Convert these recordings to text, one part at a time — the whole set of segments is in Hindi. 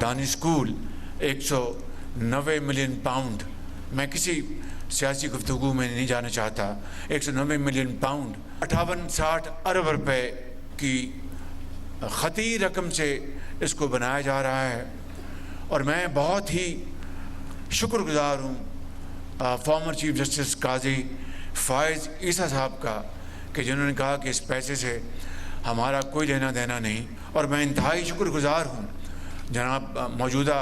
दानिश स्कूल 190 मिलियन पाउंड, मैं किसी सियासी गुफ्तगू में नहीं जाना चाहता, 190 मिलियन पाउंड 58-60 अरब रुपए की ख़ती रकम से इसको बनाया जा रहा है। और मैं बहुत ही शुक्रगुजार हूँ फॉर्मर चीफ जस्टिस काजी फ़ाइज़ ईसा साहब का कि जिन्होंने कहा कि इस पैसे से हमारा कोई लेना देना नहीं। और मैं इंतहाई शुक्रगुजार हूँ जनाब मौजूदा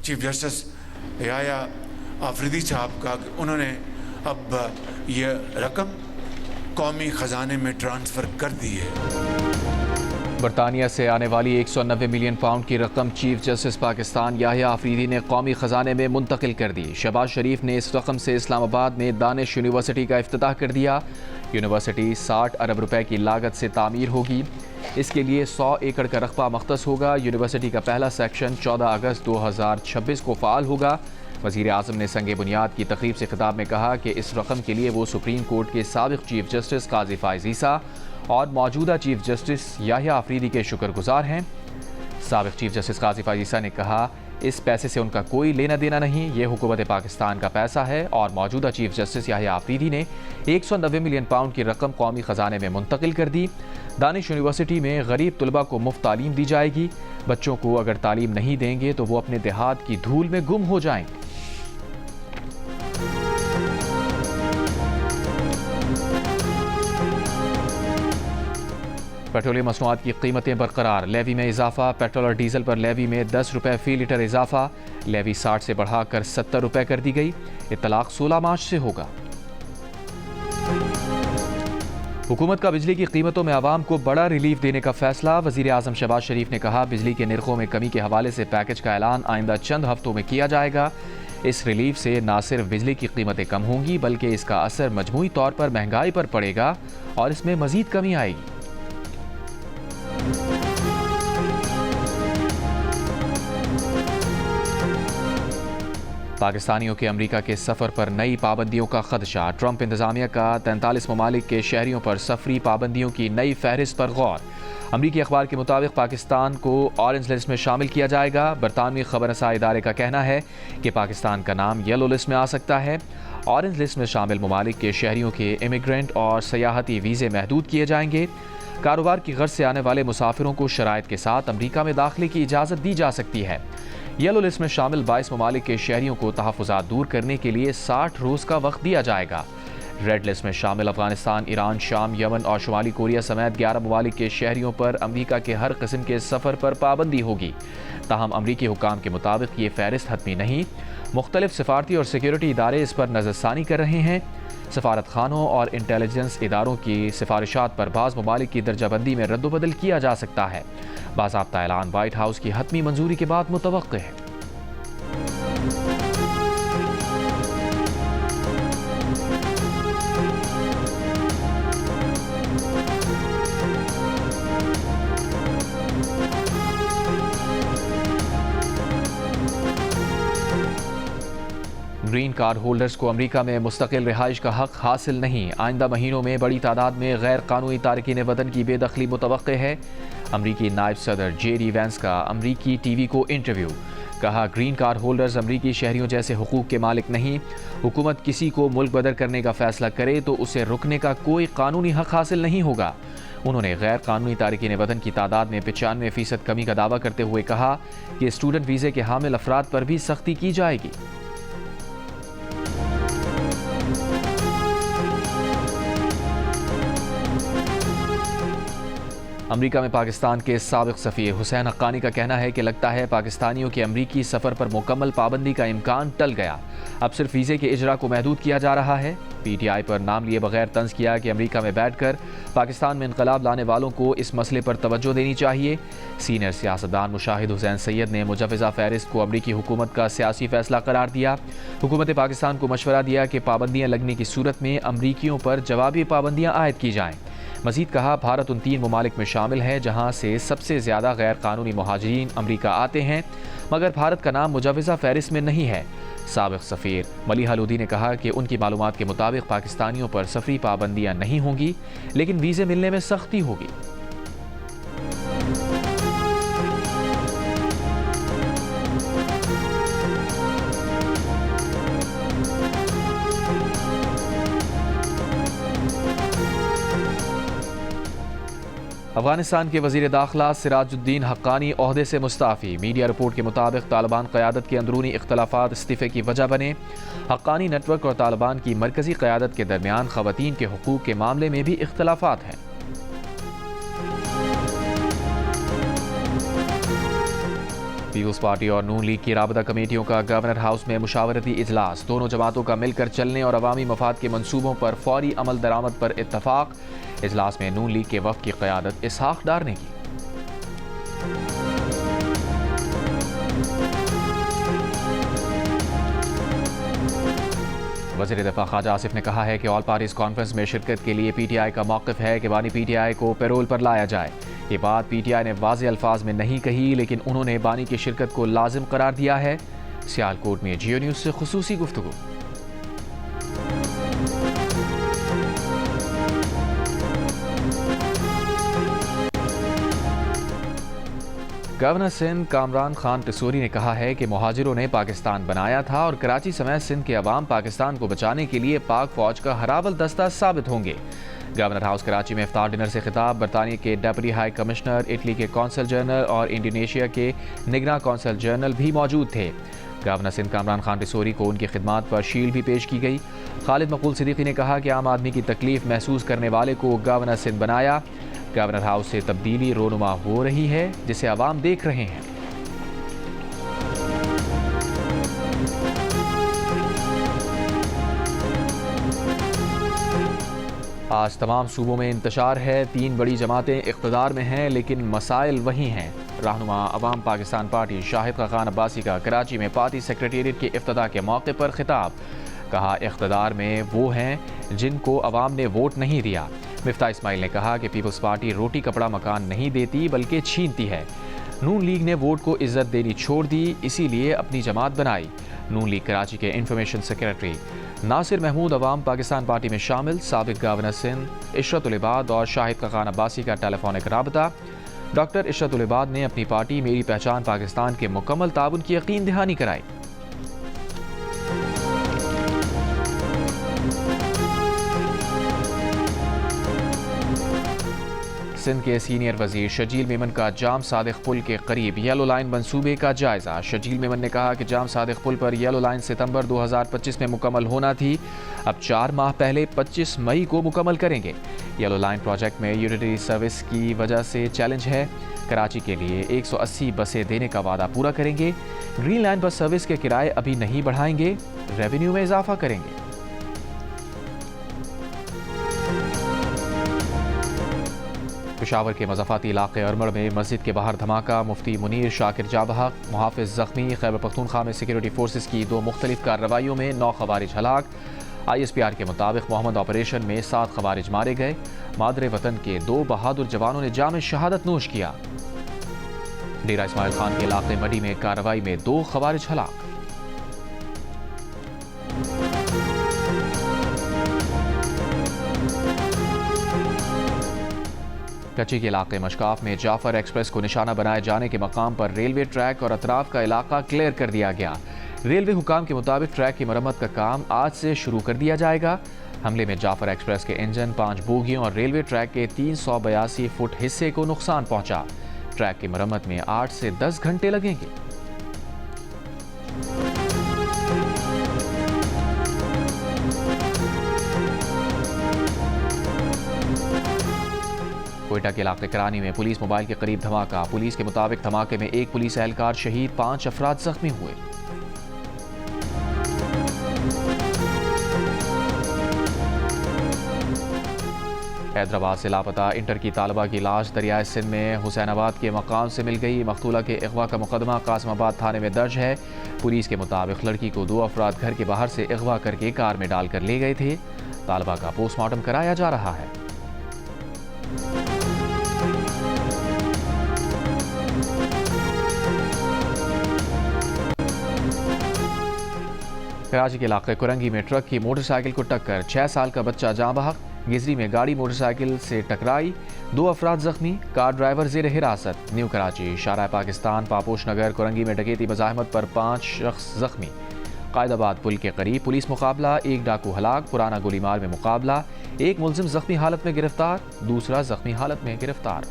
चीफ जस्टिस याया आफरीदी साहब का कि उन्होंने अब ये रकम कौमी ख़जाने में ट्रांसफ़र कर दी है। बरतानिया से आने वाली 190 मिलियन पाउंड की रकम चीफ जस्टिस पाकिस्तान याहिया आफरीदी ने कौमी ख़जाने में मुंतकिल कर दी। शहबाज शरीफ ने इस रकम से इस्लामाबाद में दानिश यूनिवर्सिटी का इफ्तिताह कर दिया। यूनिवर्सिटी 60 अरब रुपए की लागत से तामीर होगी। इसके लिए 100 एकड़ का रकबा मख्तस होगा। यूनिवर्सिटी का पहला सेक्शन 14 अगस्त 2026 को फ़ाल होगा। वज़ीर आज़म ने संगे बुनियाद की तकरीब से खिताब में कहा कि इस रकम के लिए वो सुप्रीम कोर्ट के साबिक़ चीफ जस्टिस काजी फ़ाइज़ ईसा और मौजूदा चीफ जस्टिस याहिया आफरीदी के शुक्रगुजार हैं। साबिक़ चीफ जस्टिस काजी फ़ाइज़ ईसा ने कहा इस पैसे से उनका कोई लेना देना नहीं, ये हुकूमत पाकिस्तान का पैसा है। और मौजूदा चीफ जस्टिस याहिया आफरीदी ने 190 मिलियन पाउंड की रकम कौमी ख़जाने में मुंतकिल कर दी। दानिश यूनिवर्सिटी में गरीब तलबा को मुफ्त तालीम दी जाएगी। बच्चों को अगर तालीम नहीं देंगे तो वो अपने देहात की धूल में गुम हो जाएंगे। पेट्रोलियम मसनूआत की कीमतें बरकरार, लेवी में इजाफा। पेट्रोल और डीजल पर लेवी में 10 रुपये फ़ी लीटर इजाफा। लेवी 60 से बढ़ाकर 70 रुपये कर दी गई। इत्तलाक 16 मार्च से होगा। हुकूमत का बिजली की कीमतों में आवाम को बड़ा रिलीफ देने का फैसला। वज़ीर आज़म शहबाज शरीफ ने कहा बिजली के निर्खों में कमी के हवाले से पैकेज का ऐलान आइंदा चंद हफ्तों में किया जाएगा। इस रिलीफ से न सिर्फ बिजली की कीमतें कम होंगी बल्कि इसका असर मजमूई तौर पर महंगाई पर पड़ेगा और इसमें मजीद कमी आएगी। पाकिस्तानियों के अमरीका के सफ़र पर नई पाबंदियों का खदशा। ट्रंप इंतज़ामिया का 43 ममालिक के शहरियों पर सफरी पाबंदियों की नई फहरिस्त पर गौर। अमरीकी अखबार के मुताबिक पाकिस्तान को ऑरेंज लिस्ट में शामिल किया जाएगा। बरतानवी खबरसां इदारे का कहना है कि पाकिस्तान का नाम येलो लिस्ट में आ सकता है। ऑरेंज लिस्ट में शामिल ममालिक के शहरियों के इमिग्रेंट और सयाहती वीज़े महदूद किए जाएंगे। कारोबार की गर्ज से आने वाले मुसाफिरों को शराइत के साथ अमरीका में दाखिले की इजाज़त दी जा सकती है। येलो लिस्ट में शामिल 22 ममालिक के शहरियों को तहफ़्फ़ुज़ात दूर करने के लिए 60 रोज़ का वक्त दिया जाएगा। रेड लिस्ट में शामिल अफगानिस्तान, ईरान, शाम, यमन और शुमाली कोरिया समेत 11 ममालिक के शहरियों पर अमरीका के हर किस्म के सफ़र पर पाबंदी होगी। ताहम अमरीकी हुक्काम के मुताबिक ये फहरिस्त हतमी नहीं। मुख्तलिफ सिफारती और सिक्योरिटी इदारे इस पर नज़रसानी कर रहे हैं। सफारत खानों और इंटेलिजेंस इदारों की सिफारिशात पर बाज़ ममालिक की दर्जाबंदी में रद्दबदल किया जा सकता है। बाज़ाब्ता ऐलान व्हाइट हाउस की हतमी मंजूरी के बाद मुतवक्किह है। ग्रीन कार्ड होल्डर्स को अमरीका में मुस्तकिल रिहाइश का हक हासिल नहीं। आइंदा महीनों में बड़ी तादाद में गैर कानूनी तारकीन वतन की बेदखली मुतवक्के है। अमरीकी नायब सदर जेडी वैंस का अमरीकी टीवी को इंटरव्यू। कहा ग्रीन कार्ड होल्डर्स अमरीकी शहरियों जैसे हुकूक के मालिक नहीं। हुकूमत किसी को मुल्क बदर करने का फैसला करे तो उसे रुकने का कोई कानूनी हक हासिल नहीं होगा। उन्होंने गैर कानूनी तारकीन वतन की तादाद में 95% कमी का दावा करते हुए कहा कि स्टूडेंट वीज़े के हामिल अफराद पर भी सख्ती की जाएगी। अमरीका में पाकिस्तान के साबिक़ सफ़ीर हुसैन हक्कानी का कहना है कि लगता है पाकिस्तानियों के अमरीकी सफ़र पर मुकम्मल पाबंदी का इम्कान टल गया। अब सिर्फ वीज़े के इजरा को महदूद किया जा रहा है। PTI पर नाम लिए बगैर तंज़ किया कि अमरीका में बैठकर पाकिस्तान में इनकलाब लाने वालों को इस मसले पर तवज्जो देनी चाहिए। सीनियर सियासतदान मुशाहिद हुसैन सैयद ने मुजव्वज़ा फ़हरिस्त को अमरीकी हुकूमत का सियासी फ़ैसला करार दिया। हुकूमत पाकिस्तान को मशवरा दिया कि पाबंदियाँ लगने की सूरत में अमरीकियों पर जवाबी पाबंदियाँ आयद की जाएँ। मज़ीद कहा भारत उन 3 ममालिक में शामिल है जहाँ से सबसे ज़्यादा गैर कानूनी मुहाजिरीन अमरीका आते हैं, मगर भारत का नाम मुजव्वज़ा फ़हरिस्त में नहीं है। साबिक़ सफ़ीर मलिहा लोधी ने कहा कि उनकी मालूमात के मुताबिक पाकिस्तानियों पर सफ़री पाबंदियाँ नहीं होंगी, लेकिन वीज़े मिलने में सख्ती होगी। अफगानिस्तान के वजीर दाखिला सिराजुद्दीन हक्कानी ओहदे से मुस्ताफ़ी। मीडिया रिपोर्ट के मुताबिक तालिबान क़यादत के अंदरूनी इख्तलाफात इस्तीफ़े की वजह बने। हक्कानी नेटवर्क और तालिबान की मरकज़ी क़यादत के दरमियान ख़वातीन के हुकूक़ के मामले में भी इख्तलाफात हैं। पीपुल्स पार्टी और नून लीग की राबता कमेटियों का गवर्नर हाउस में मुशावरती इजलास। दोनों जमातों का मिलकर चलने और अवामी मफाद के मनसूबों पर फौरी अमल दरामद पर इत्तफाक। इजलास में नून लीग के वफ़द की क़यादत इसहाक़ डार ने की। वज़ीर दफ़ा ख्वाजा आसिफ ने कहा है कि ऑल पार्टीज़ कॉन्फ्रेंस में शिरकत के लिए PTI का मौक़िफ़ है कि बानी PTI को पैरोल पर लाया जाए। ये बात PTI ने वाज़े अल्फाज में नहीं कही, लेकिन उन्होंने बानी की शिरकत को लाजिम करार दिया है। सियालकोट में जियो न्यूज़ से खुसूसी गुफ्तगू। गवर्नर सिंध कामरान खान टिसोरी ने कहा है कि मुहाजिरों ने पाकिस्तान बनाया था और कराची समेत सिंध के अवाम पाकिस्तान को बचाने के लिए पाक फौज का हरावल दस्ता साबित होंगे। गवर्नर हाउस कराची में इफ्तार डिनर से खिताब। बरतानिया के डेप्यूटी हाई कमिश्नर, इटली के कौंसल जनरल और इंडोनेशिया के निगरान कौंसल जनरल भी मौजूद थे। गवर्नर सिंध कामरान खान टिसोरी को उनकी खिदमात पर शील्ड भी पेश की गई। खालिद मकबूल सिद्दीकी ने कहा कि आम आदमी की तकलीफ महसूस करने वाले को गवर्नर सिंध बनाया। गवर्नर हाउस से तब्दीली रोनुमा हो रही है, जिसे अवाम देख रहे हैं। आज तमाम सूबों में इंतशार है। 3 बड़ी जमातें इख्तिदार में हैं, लेकिन मसाइल वही हैं। रहनुमा अवाम पाकिस्तान पार्टी शाहिद खान अब्बासी का कराची में पार्टी सेक्रेटेरिएट के इफ्तिताह के मौके पर खिताब। कहा, इख्तिदार में वो हैं जिनको अवाम ने वोट नहीं दिया। मिफ्ता इस्माइल ने कहा कि पीपल्स पार्टी रोटी कपड़ा मकान नहीं देती बल्कि छीनती है। नून लीग ने वोट को इज्जत देनी छोड़ दी, इसीलिए अपनी जमात बनाई। नून लीग कराची के इंफॉर्मेशन सेक्रेटरी नासिर महमूद अवाम पाकिस्तान पार्टी में शामिल। साबिक गवर्नर सिंध इशरत उल इबाद और शाहिद खान अब्बासी का टेलीफोनिक राबता। डॉक्टर इशरत उल इबाद ने अपनी पार्टी मेरी पहचान पाकिस्तान के मुकम्मल ताउन की यकीन दहानी कराई। सिंध के सीनियर वजीर शजील मेमन का जाम सादिक पुल के करीब येलो लाइन मंसूबे का जायजा। शजील मेमन ने कहा कि जाम सादिक पुल पर येलो लाइन सितंबर 2025 में मुकम्मल होना थी, अब 4 माह पहले 25 मई को मुकम्मल करेंगे। येलो लाइन प्रोजेक्ट में यूटिलिटी सर्विस की वजह से चैलेंज है। कराची के लिए 180 बसें देने का वादा पूरा करेंगे। ग्रीन लाइन बस सर्विस के किराए अभी नहीं बढ़ाएंगे, रेवेन्यू में इजाफा करेंगे। पेशावर के मज़ाफ़ाती इलाके अरमड़ में मस्जिद के बाहर धमाका। मुफ्ती मुनीर शाकिर जाबहक, मुहाफ़िज़ ज़ख्मी। खैबर पख्तूनख्वा में सिक्योरिटी फोर्सेस की 2 मुख्तलिफ कार्रवाइयों में 9 खवारिज हलाक। ISPR के मुताबिक मोहम्मद ऑपरेशन में 7 खवारिज मारे गए। मादरे वतन के 2 बहादुर जवानों ने जाम शहादत नोश किया। डेरा इस्माइल खान के इलाके मडी में कार्रवाई में 2 खवारिज हलाक। कच्ची के इलाके मशकाफ में जाफर एक्सप्रेस को निशाना बनाए जाने के मकाम पर रेलवे ट्रैक और अतराफ का इलाका क्लियर कर दिया गया। रेलवे हुकाम के मुताबिक ट्रैक की मरम्मत का काम आज से शुरू कर दिया जाएगा। हमले में जाफर एक्सप्रेस के इंजन, 5 बोगियों और रेलवे ट्रैक के 382 फुट हिस्से को नुकसान पहुंचा। ट्रैक की मरम्मत में 8 से 10 घंटे लगेंगे। कोयटा के इलाके करानी में पुलिस मोबाइल के करीब धमाका। पुलिस के मुताबिक धमाके में 1 पुलिस एहलकार शहीद, 5 अफराद जख्मी हुए। हैदराबाद से लापता इंटर की तालिबा की लाश दरियाए सिंध में हुसैनाबाद के मकाम से मिल गई। मकतूला के अगवा का मुकदमा कासिमाबाद थाने में दर्ज है। पुलिस के मुताबिक लड़की को 2 अफराद घर के बाहर से अगवा करके कार में डालकर ले गए थे। तालिबा का पोस्टमार्टम कराया जा रहा है। कराची के इलाके कुरंगी में ट्रक की मोटरसाइकिल को टक्कर, 6 साल का बच्चा जाँ बहक। गिजरी में गाड़ी मोटरसाइकिल से टकराई, 2 अफराद जख्मी, कार ड्राइवर जेर हिरासत। न्यू कराची शाहराह पाकिस्तान पापोश नगर कुरंगी में डकैती मज़ाहमत पर 5 शख्स जख्मी। कायदाबाद पुल के करीब पुलिस मुकाबला, 1 डाकू हलाक। पुराना गोलीमार में मुकाबला, 1 मुलजिम जख्मी हालत में गिरफ्तार, दूसरा जख्मी हालत में गिरफ्तार।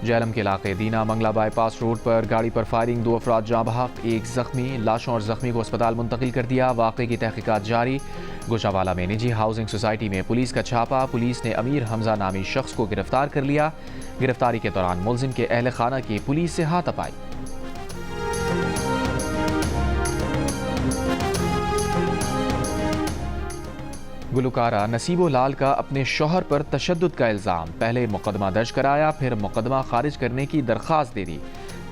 जहलम के इलाके दीना मंगला बाईपास रोड पर गाड़ी पर फायरिंग, 2 अफराद जाँ बहक, 1 जख्मी। लाशों और जख्मी को अस्पताल मुंतकिल कर दिया। वाक़े की तहकीकात जारी। गोशावाला में निजी हाउसिंग सोसाइटी में पुलिस का छापा। पुलिस ने अमीर हमजा नामी शख्स को गिरफ्तार कर लिया। गिरफ्तारी के दौरान मुलजिम के अहल खाना की पुलिस से हाथापाई। गुलकारा नसीबो लाल का अपने शौहर पर तशद्दुद का इल्ज़ाम, पहले मुकदमा दर्ज कराया, फिर मुकदमा खारिज करने की दरख्वास्त दे दी।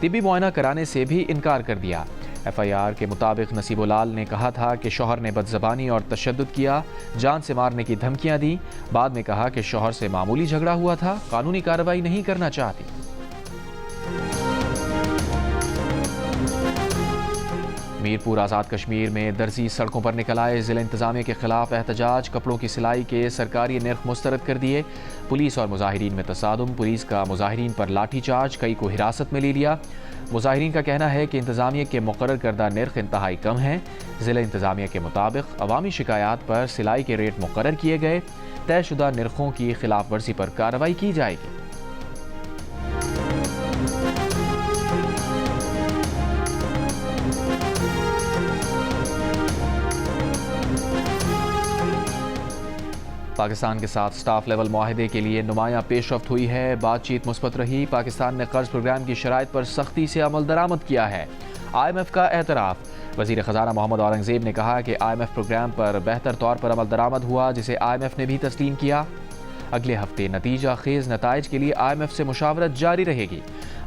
तिब्बी मुआयना कराने से भी इनकार कर दिया। FIR के मुताबिक नसीबो लाल ने कहा था कि शौहर ने बदज़बानी और तशद्दुद किया, जान से मारने की धमकियां दी। बाद में कहा कि शौहर से मामूली झगड़ा हुआ था, कानूनी कार्रवाई नहीं करना चाहती। मीरपुर आज़ाद कश्मीर में दर्जी सड़कों पर निकल आए। ज़िला इंतज़ामिया के खिलाफ एहतजाज, कपड़ों की सिलाई के सरकारी निर्ख मुस्तरद कर दिए। पुलिस और मुजाहिरीन में तसादुम, पुलिस का मुजाहिरीन पर लाठी चार्ज, कई को हिरासत में ले लिया। मुजाहिरीन का कहना है कि इंतज़ामिया के मुकर्रर करदा निर्ख इंतहाई कम है। ज़िला इंतज़ामिया के मुताबिक अवामी शिकायत पर सिलाई के रेट मुकर्रर किए गए। तयशुदा निर्खों की खिलाफ वर्जी पर कार्रवाई की जाएगी। पाकिस्तान के साथ स्टाफ लेवल मुआहदे के लिए नुमायां पेशरफ्त हुई है। बातचीत मुस्बत रही। पाकिस्तान ने कर्ज प्रोग्राम की शराइत पर सख्ती से अमल दरामद किया है। IMF का एतराफ़। वज़ीर ख़ज़ाना मोहम्मद औरंगज़ेब ने कहा कि IMF प्रोग्राम पर बेहतर तौर पर अमल दरामद हुआ, जिसे IMF ने भी तस्लीम किया। अगले हफ्ते नतीजा खेज़ नताइज के लिए IMF से मुशावरत जारी रहेगी।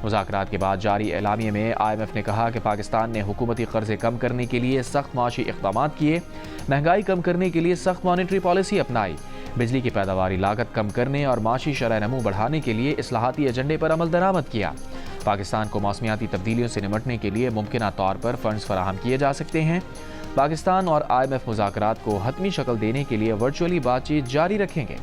मुज़ाकरात के बाद जारी एलामिये में IMF ने कहा कि पाकिस्तान ने हुकूमती कर्जे कम करने के लिए सख्त माशी इक़दाम किए, महंगाई कम करने के लिए सख्त मॉनेटरी पॉलिसी अपनाई, बिजली की पैदावारी लागत कम करने और माशी शरह नमू बढ़ाने के लिए इस्लाहाती एजेंडे पर अमल दरामद किया। पाकिस्तान को मौसमियाती तब्दीलियों से निमटने के लिए मुमकिन तौर पर फंड्स फराहम किए जा सकते हैं। पाकिस्तान और IMF मुज़ाकरात को हतमी शक्ल देने के लिए वर्चुअली बातचीत जारी रखेंगे।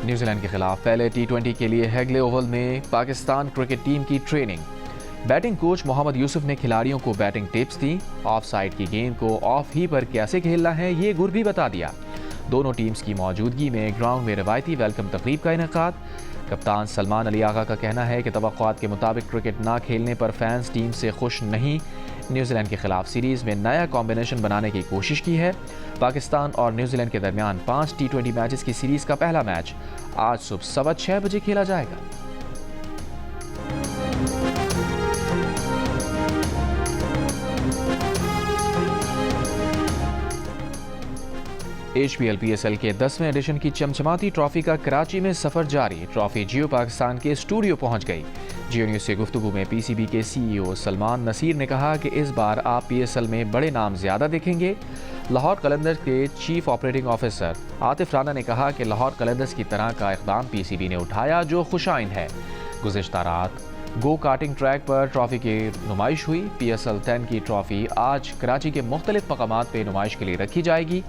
न्यूजीलैंड के खिलाफ पहले T20 के लिए हैगले ओवल में पाकिस्तान क्रिकेट टीम की training. Batting coach Mohammad Yusuf ने खिलाड़ियों को बैटिंग टिप्स दी। ऑफ साइड की गेंद को ऑफ ही पर कैसे खेलना है ये गुर भी बता दिया। दोनों टीम्स की मौजूदगी में ग्राउंड में रवायती वेलकम तकरीब का इनेकाद। कप्तान सलमान अली आगा का कहना है कि तवक्कुआत के मुताबिक क्रिकेट ना खेलने पर फैंस टीम से खुश नहीं। न्यूजीलैंड के खिलाफ सीरीज़ में नया कॉम्बिनेशन बनाने की कोशिश की है। पाकिस्तान और न्यूजीलैंड के दरमियान 5 T20 मैचेस की सीरीज़ का पहला मैच आज सुबह 6:15 बजे खेला जाएगा। HPL PSL के 10वें एडिशन की चमचमाती ट्रॉफी का कराची में सफर जारी। ट्रॉफी जियो पाकिस्तान के स्टूडियो पहुंच गई। जियो न्यूज़ से गुफ्तगू में PCB के CEO सलमान नसीर ने कहा कि इस बार आप PSL में बड़े नाम ज़्यादा देखेंगे। लाहौर कलंदर्स के chief operating officer Atif Rana ने कहा कि लाहौर कलंदर्स की तरह का इक़दाम PCB ने उठाया जो खुशाइन है। गुज़िश्ता रात गो कार्टिंग ट्रैक पर ट्रॉफी की नुमाइश हुई। PSL 10 की ट्रॉफी आज कराची के मुख्तलिफ मकामात पर नुमाइश के लिए रखी जाएगी।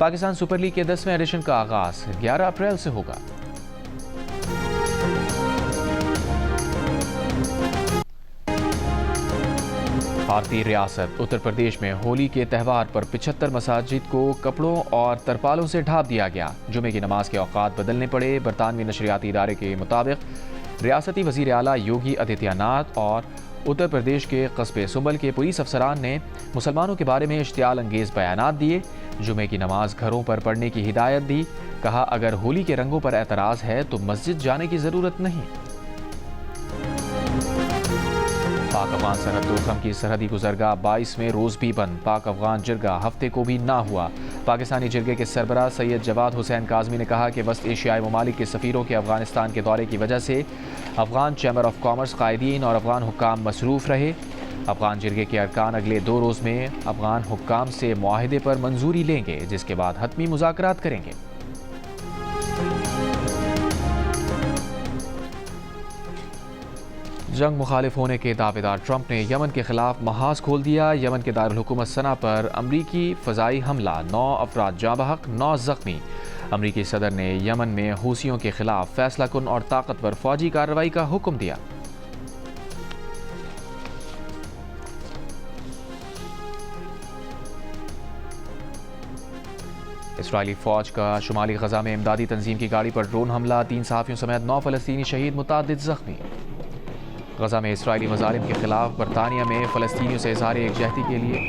पाकिस्तान सुपर लीग के 10वें एडिशन का आगाज़ 11 अप्रैल से होगा। भारतीय रियासत उत्तर प्रदेश में होली के त्यौहार पर 75 मसाजिद को कपड़ों और तरपालों से ढाँप दिया गया। जुमे की नमाज के औकात बदलने पड़े। बरतानवी नशरियाती इदारे के मुताबिक रियासती वज़ीर आला योगी आदित्यनाथ और उत्तर प्रदेश के कस्बे सुंबल के पुलिस अफसरान ने मुसलमानों के बारे में इश्तियाल अंगेज़ बयानात दिए। जुमे की नमाज घरों पर पढ़ने की हिदायत दी। कहा अगर होली के रंगों पर एतराज़ है तो मस्जिद जाने की ज़रूरत नहीं। पाक अफगान सरहद तोखम की सरहदी गुजरगाह 22वें रोज़ भी बंद। पाक अफगान जिरगा हफ्ते को भी ना हुआ। पाकिस्तानी जिरगे के सरबराह सैयद जवाद हुसैन काज़मी ने कहा कि वस्त एशियाई ममालिक के सफ़ीरों के अफगानिस्तान के दौरे की वजह से अफगान चैम्बर ऑफ कॉमर्स कायदीन और अफगान हुक्काम मसरूफ़ रहे। अफगान जिरगे के अरकान अगले 2 रोज़ में अफगान हुक्काम से मुआहिदे पर मंजूरी लेंगे, जिसके बाद हतमी मुज़ाकरात करेंगे। जंग मुखालिफ होने के दावेदार ट्रंप ने यमन के खिलाफ महाज खोल दिया। यमन के दारुल हुकूमत सना पर अमरीकी फ़ज़ाई हमला, 9 अफराद जाँ बहक, 9 ज़ख्मी। अमरीकी सदर ने यमन में हूसियों के खिलाफ फैसला कुन और ताकतवर फौजी कार्रवाई का हुक्म दिया। इसराइली फ़ौज का शुमाली गजा में इमदादी तंजीम की गाड़ी पर ड्रोन हमला, 3 सहाफ़ियों समेत 9 फ़लस्तीनी शहीद, मुतादिद ज़ख्मी। गजा में इसराइली मज़ालिम के खिलाफ बरतानिया में फ़लस्तीनियों से इज़हार एकजहती के लिए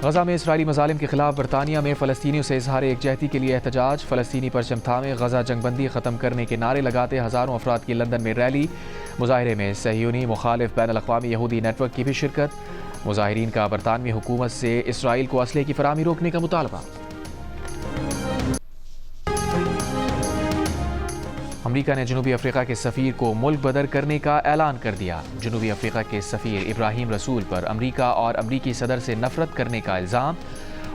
गजा में इसराइली मज़ालिम के खिलाफ बरतानिया में फ़लस्तीनियों से इज़हार एकजहती के लिए एहतजाज। फ़लस्तीनी परचम थामे गजा जंगबंदी ख़त्म करने के नारे लगाते हज़ारों अफराद की लंदन में रैली। मुजाहिरे में सहयूनी मुखालिफ बैनुल अक़वामी यहूदी नेटवर्क की भी शिरकत। मुजाहिरीन का बरतानवी हुकूमत से इसराइल को असले की फराहमी रोकने का मुतालबा। अमरीका ने जनूबी अफ्रीका के सफ़ीर को मुल्क बदर करने का ऐलान कर दिया। जनूबी अफ्रीका के सफ़ीर इब्राहिम रसूल पर अमरीका और अमरीकी सदर से नफरत करने का इल्ज़ाम।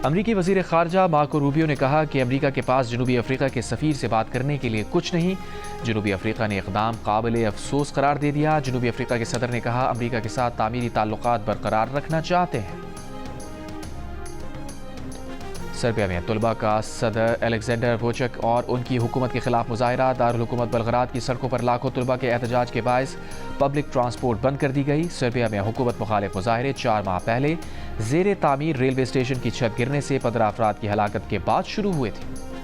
अमरीकी वज़ीर ख़ारजा मार्को रूबियो ने कहा कि अमरीका के पास जनूबी अफ्रीका के सफ़ीर से बात करने के लिए कुछ नहीं। जनूबी अफ्रीका ने इक़दाम काबिल अफसोस करार दे दिया। जनूबी अफ्रीका के सदर ने कहा अमरीका के साथ तामीरी ताल्लुकात बरकरार रखना चाहते हैं। सर्बिया में तलबा का सदर अलेक्जेंडर वोचक और उनकी हुकूमत के खिलाफ मुजाहिरा। दारुल हुकूमत बलगराद की सड़कों पर लाखों तलबा के एहतजाज के बायस पब्लिक ट्रांसपोर्ट बंद कर दी गई। सर्बिया में हुकूमत मुखालिफ मुजाहिरे 4 माह पहले ज़ेरे तामीर रेलवे स्टेशन की छत गिरने से 15 अफराद की हलाकत के बाद शुरू हुए थे।